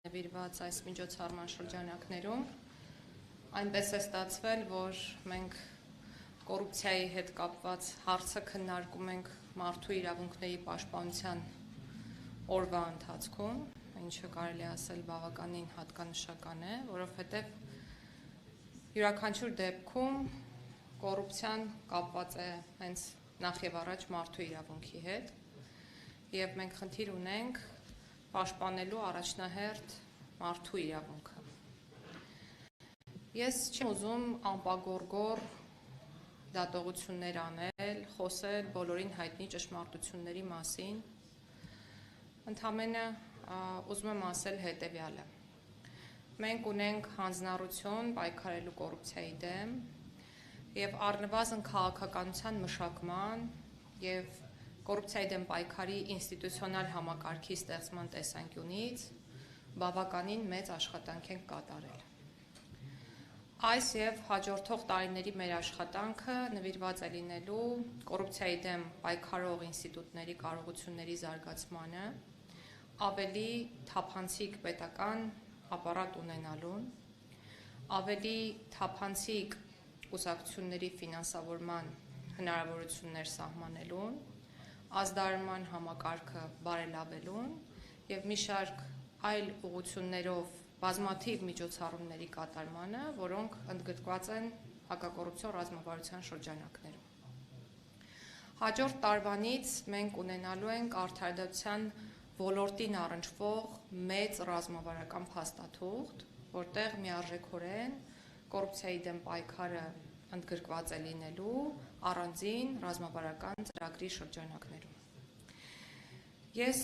նվիրված այս միջոցառման շրջանակներում այնպես է ստացվել, որ մենք կոռուպցիայի հետ կապված հարցը քննարկում ենք մարդու իրավունքների պաշտպանության օրվա ընթացքում, ինչը կարելի է ասել բավականին հատկանշական է, որովհետև յուրաքանչյուր դեպքում կոռուպցիան կապված է հենց նախ եւ առաջ մարդու իրավունքի հետ, եւ մենք խնդիր ունենք պաշտպանելու առաջնահերթ մարդու իրավունքը։ Ես չեմ ուզում անպագորգոր դատողություններ անել, խոսել բոլորին հայտնի ճշմարտությունների մասին, ընդամենը ուզում եմ ասել հետևյալը. մենք ունենք հանձնառություն պայքարելու կոռուպցիայի դեմ եւ առնվազն քաղաքականության մշակման եւ կոռուպցիայի դեմ պայքարի ինստիտուցիոնալ համակարգի ստեղծման տեսանկյունից բավականին մեծ աշխատանք ենք կատարել։ Այս եւ հաջորդող տարիների մեր աշխատանքը նվիրված է լինելու կոռուպցիայի դեմ պայքարող ինստիտուտների կարողությունների զարգացմանը, ավելի թափանցիկ պետական ապարատ ունենալուն, ավելի թափանցիկ կուսակցությունների ֆինանսավորման հնարավորություններ սահմանելուն, ազդարարման համակարգը բարելավելուն եւ մի շարք այլ ուղղություններով բազմաթիվ միջոցառումների կատարմանը, որոնք ընդգրկված են հակակոռուպցիոն ռազմավարության շրջանակներում։ Հաջորդ տարվանից մենք ունենալու ենք արդարադատության ոլորտին առնչվող մեծ ռազմավարական փաստաթուղթ, որտեղ միարժեքորեն կոռուպցիայի դեմ պայքարը ընդգրկված է լինելու առանձին ռազմավարական ծրագրի շրջանակներում։ Ես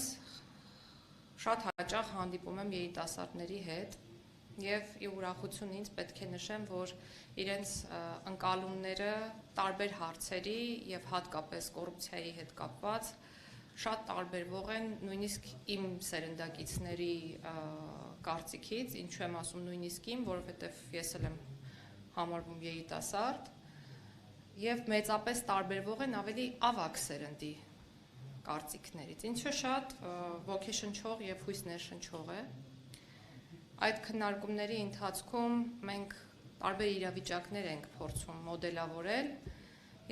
շատ հաճախ հանդիպում եմ երիտասարդների հետ եւ ի ուրախություն ինձ պետք է նշեմ, որ իրենց ընկալումները տարբեր հարցերի եւ հատկապես կոռուպցիայի հետ կապված շատ տարբերվող են նույնիսկ իմ սերնդակիցների կարծիքից, ինչու եմ ասում նույնիսկ իմ, որովհետեւ ես էլ եմ համարվում երիտասարդ եւ մեծապես տարբերվող են ավելի ավագ սերնդի կարծիքներից, ինչը շատ ոգեշնչող եւ հույս ներշնչող է։ Այդ քննարկումների ընթացքում մենք տարբեր իրավիճակներ ենք փորձում մոդելավորել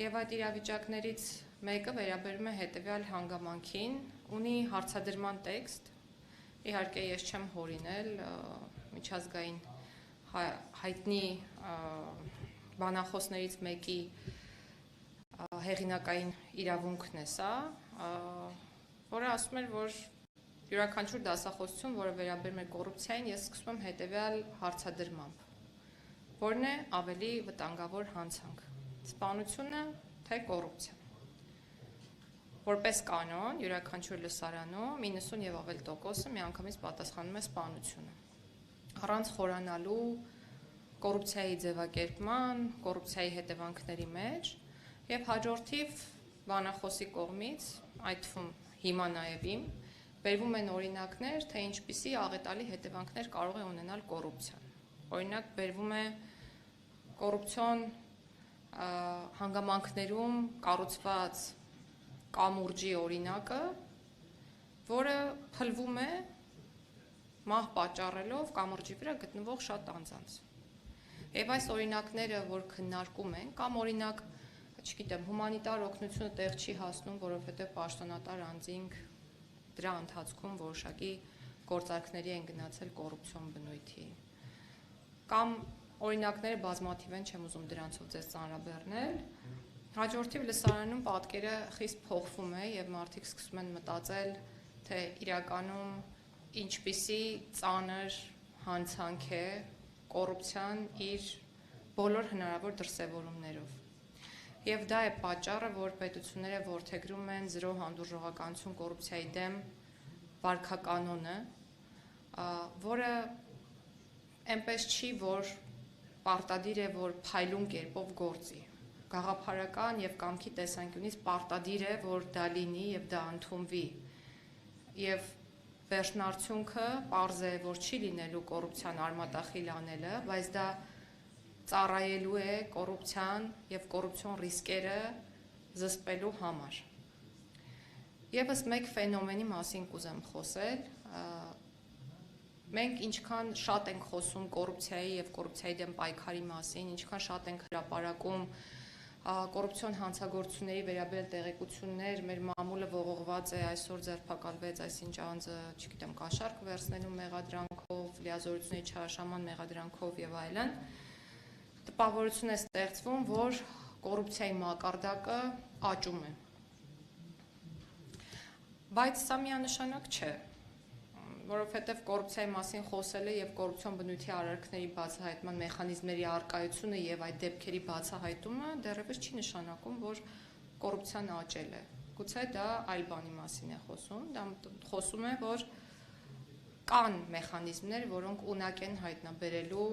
եւ այդ իրավիճակներից մեկը վերաբերում է հետեւյալ հանգամանքին, ունի հարցադրման տեքստ, իհարկե ես չեմ հորինել միջազգային հայտնի բանախոսներից մեկի հեղինակային իրավունքն է սա, որը ասում էր, որ յուրաքանչյուր դասախոսություն, որը վերաբերում է կոռուպցիային, ես սկսում եմ հետևյալ հարցադրմամբ, որն է ավելի վտանգավոր հանցանք, սպանությունը թե կոռուպցիան։ Որպես կանոն, յուրաքանչյուր լսարանում 90 եւ ավել տոկոսը միանգամից պատասխանում է սպանությունը, առանց խորանալու կոռուպցիայի ձևակերպման, կոռուպցիայի հետևանքների մեջ եւ հաջորդիվ բանախոսի կողմից, այդ թվում հիմա նաեւ իմ, բերվում են օրինակներ, թե ինչպիսի աղետալի հետևանքներ կարող է ունենալ կոռուպցիան։ Օրինակ բերվում է կոռուպցիոն հանգամանքներում կառուցված կամուրջի օրինակը, որը փլվում է մահ պատճառելով կամուրջի վրա գտնվող շատ անձանց։ Եվ այս օրինակները, որ քննարկում են, կամ օրինակ, չգիտեմ, հումանիտար օգնությունը տեղ չի հասնում, որովհետև պաշտոնատար անձինք դրա ընթացքում որոշակի գործարքների են գնացել կոռուպցիոն բնույթի։ Կամ օրինակները բազմաթիվ են, չեմ ուզում դրանցով ձեզ ծանրաբեռնել։ Հաջորդիվ լսարանում պատկերը խիստ փոխվում է եւ մարդիկ սկսում են մտածել, թե իրականում ինչպիսի ծանր հանցանք է կոռուպցիան իր բոլոր հնարավոր դրսևորումներով։ Եվ դա է պատճառը, որ պետությունները որդեգրում են զրո հանդուրժողականություն կոռուպցիայի դեմ վարքականոնը, որը այնպես չի, որ պարտադիր է, որ փայլուն կերպով գործի։ Գաղափարական եւ կամքի տեսանկյունից պարտադիր է, որ դա լինի եւ դա ընդունվի։ Եվ վերջնարդյունքը պարզ է, որ չի լինելու կոռուպցիան արմատախիլ անելը, բայց դա ծառայելու է կոռուպցիան եւ կոռուպցիոն ռիսկերը զսպելու համար։ Եվս մեկ ֆենոմենի մասին կուզեմ խոսել, մենք ինչքան շատ ենք խոսում կոռուպցիայի եւ կոռուպցիայի դեմ պայքարի մասին, ինչքան շատ ենք հրապարակում կոռուպցիոն հանցագործությունների վերաբերյալ տեղեկություններ, մեր մամուլը ողողված է, այսօր ձերբակալվեց այսինչ անձը, չգիտեմ, կաշառք վերցնելու մեղադրանքով, լիազորությունների չարաշահման մեղադրանքով եւ այլն, տպավորություն է ստեղծվում, որ կոռուպցիայի մակարդակը աճում է։ Բայց սա միանշանակ չէ, որովհետև կոռուպցիայի մասին խոսելը եւ կոռուպցիոն բնույթի արարքների բացահայտման մեխանիզմների առկայությունը եւ այդ դեպքերի բացահայտումը դեռևս չի նշանակում, որ կոռուպցիան աճել է։ Գուցե դա այլ բանի մասին է խոսում, դա խոսում է, որ կան մեխանիզմներ, որոնք ունակ են հայտնաբերելու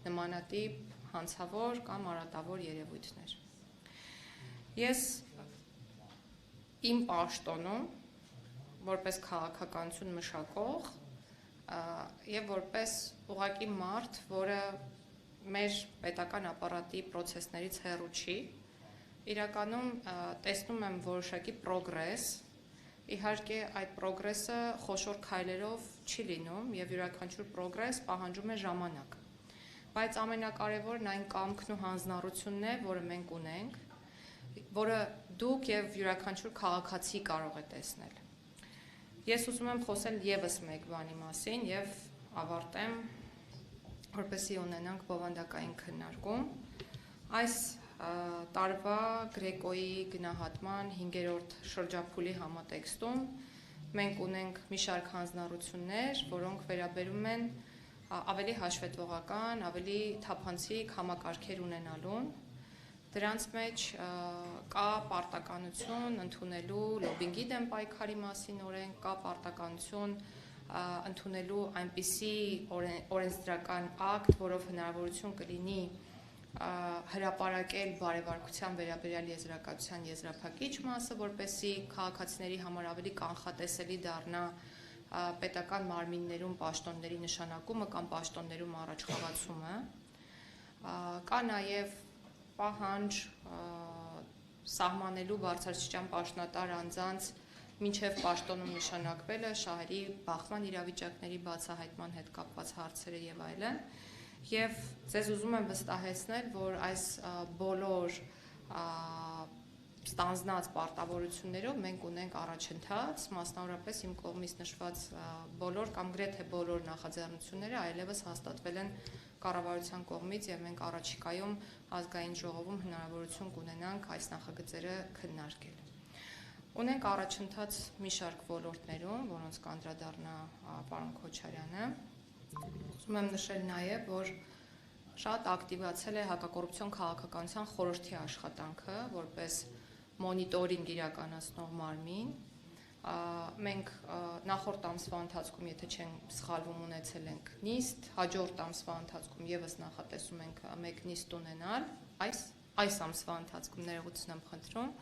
նմանատիպ հանցավոր կամ արատավոր երևույթներ։ Ես իմ պաշտոնում որպես քաղաքականություն մշակող եւ որպես ուղղակի մարդ, որը մեր պետական ապարատի պրոցեսներից հեռու չի, իրականում տեսնում եմ որոշակի պրոգրես, իհարկե այդ պրոգրեսը խոշոր քայլերով չի լինում եւ յուրաքանչյուր պրոգրես պահանջում է ժամանակ, բայց ամենակարևորն այն կամքն ու հանձնառությունն է, որը մենք ունենք, որը դուք եւ յուրաքանչյուր քաղաքացի կարող է տեսնել։ Ես ուզում եմ խոսել եւս մեկ բանի մասին եւ ավարտեմ, որպեսզի ունենանք բովանդակային քննարկում։ Այս տարվա Գրեկոյի գնահատման 5-րդ շրջափուլի համատեքստում մենք ունենք մի շարք հանձնառություններ, որոնք վերաբերում են ավելի հաշվետվողական, ավելի թափանցիկ համակարգեր ունենալուն։ Դրանց մեջ կա պարտականություն ընդունելու լոբինգի դեմ պայքարի մասին օրենք, կա պարտականություն ընդունելու այնպիսի օրենսդրական ակտ, որով հնարավորություն կլինի հրապարակել բարեվարկության վերաբերյալ եզրակացության եզրափակիչ մասը, որպեսզի քաղաքացիների համար ավելի կանխատեսելի դառնա պետական մարմիններում պաշտոնների նշանակումը կամ պաշտոններում առաջխաղացումը։ Կա նաև պահանջ սահմանելու բարձրաստիճան պաշտոնատար անձանց մինչև պաշտոնում նշանակվելը, շահերի բախման իրավիճակների բացահայտման հետ կապված հարցերը եւ այլն։ Եվ ձեզ ուզում եմ վստահեցնել, որ այս բոլոր ստանձնած պարտավորություններով մենք ունենք առաջընթաց, մասնավորապես իմ կողմից նշված բոլոր կամ գրեթե բոլոր նախաձեռնությունները այլևս հաստատվել են կառավարության կողմից եւ մենք առաջիկայում ազգային ժողովում հնարավորություն կունենանք այս նախագծերը քննարկել։ Ունենք առաջընթաց մի շարք ոլորտներում, որոնց կանդրադառնա պարոն Քոչարյանը։ Ուզում եմ նշել նաեւ, որ շատ ակտիվացել է հակակոռուպցիոն քաղաքականության խորհրդի աշխատանքը, որպես մոնիտորինգ իրականացնող մարմին։ Մենք նախորդ ամսվա ընթացքում, եթե չեմ սխալվում, ունեցել ենք նիստ, հաջորդ ամսվա ընթացքում եւս նախատեսում ենք մեկ նիստ ունենալ, այս ամսվա ընթացքում ներողություն եմ խնդրում։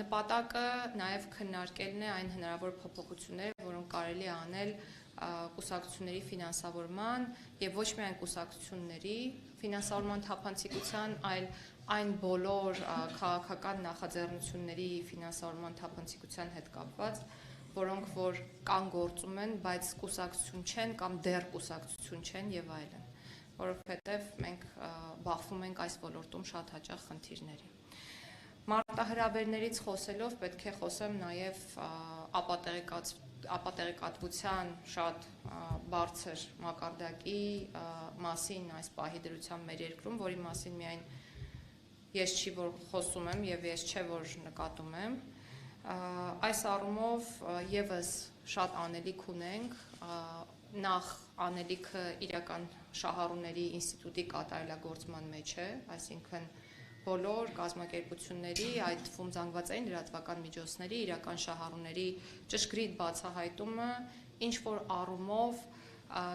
Նպատակը նաեւ քննարկելն է այն հնարավոր փոփոխությունները, որոնք կարելի է անել կուսակցությունների ֆինանսավորման եւ ոչ միայն կուսակցությունների ֆինանսավորման թափանցիկության, այլ այն բոլոր քաղաքական նախաձեռնությունների ֆինանսավորման թափանցիկության հետ կապված, որոնք որ կան գործում են, բայց կուսակցություն չեն կամ դեռ կուսակցություն չեն եւ այլն, որովհետեւ մենք բախվում ենք այս ոլորտում շատ հաճախ խնդիրների։ Մարտահրավերներից խոսելով պետք է խոսեմ նաեւ ապատեղեկատվության շատ բարձր մակարդակի մասին այս պահի դրությամբ մեր երկրում, որի մասին միայն ես չի որ խոսում եմ եւ ես չէ որ նկատում եմ։ Այս առումով եւս շատ անելիք ունենք, նախ անելիքը իրական շահառուների ինստիտուտի կատարելագործման մեջ է, այսինքն բոլոր կազմակերպությունների, այդ թվում զանգվածային լրատվական միջոցների իրական շահառուների ճշգրիտ բացահայտումը ինչ որ առումով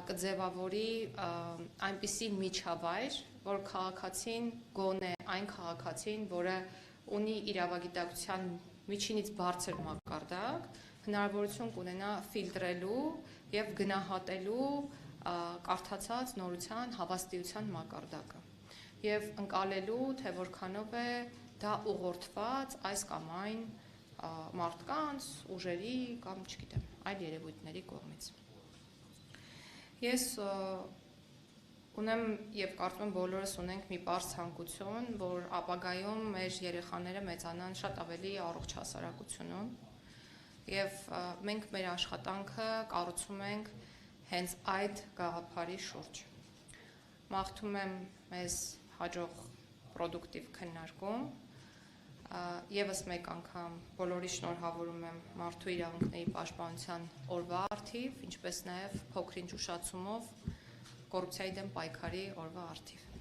կձևավորի այնպիսի միջավայր, որ քաղաքացին գոնե այն քաղաքացին, որը ունի իրավագիտակցության միջինից բարձր մակարդակ, հնարավորություն կունենա ֆիլտրելու եւ գնահատելու կարդացած նորության հավաստիության մակարդակը եւ ընկալելու, թե որքանով է դա ուղղորդված այս կամ այն մարդկանց, ուժերի կամ չգիտեմ, այլ երևույթների կողմից։ Ես ունեմ եւ կարծում եմ բոլորս ունենք մի բարձ ցանկություն, որ ապագայում մեր երեխաները մեծանան շատ ավելի առողջ հասարակությունում եւ մենք մեր աշխատանքը կառուցում ենք հենց այդ գաղափարի շուրջ։ Մաղթում եմ մեզ հաջող պրոդուկտիվ քննարկում, եւս մեկ անգամ բոլորի շնորհավորում եմ Մարդու իրավունքների պաշտպանության օրվա առթիվ, ինչպես նաեւ փոքրինչ ուշացումով կոռուպցիայի դեմ պայքարի օրվա առթիվ։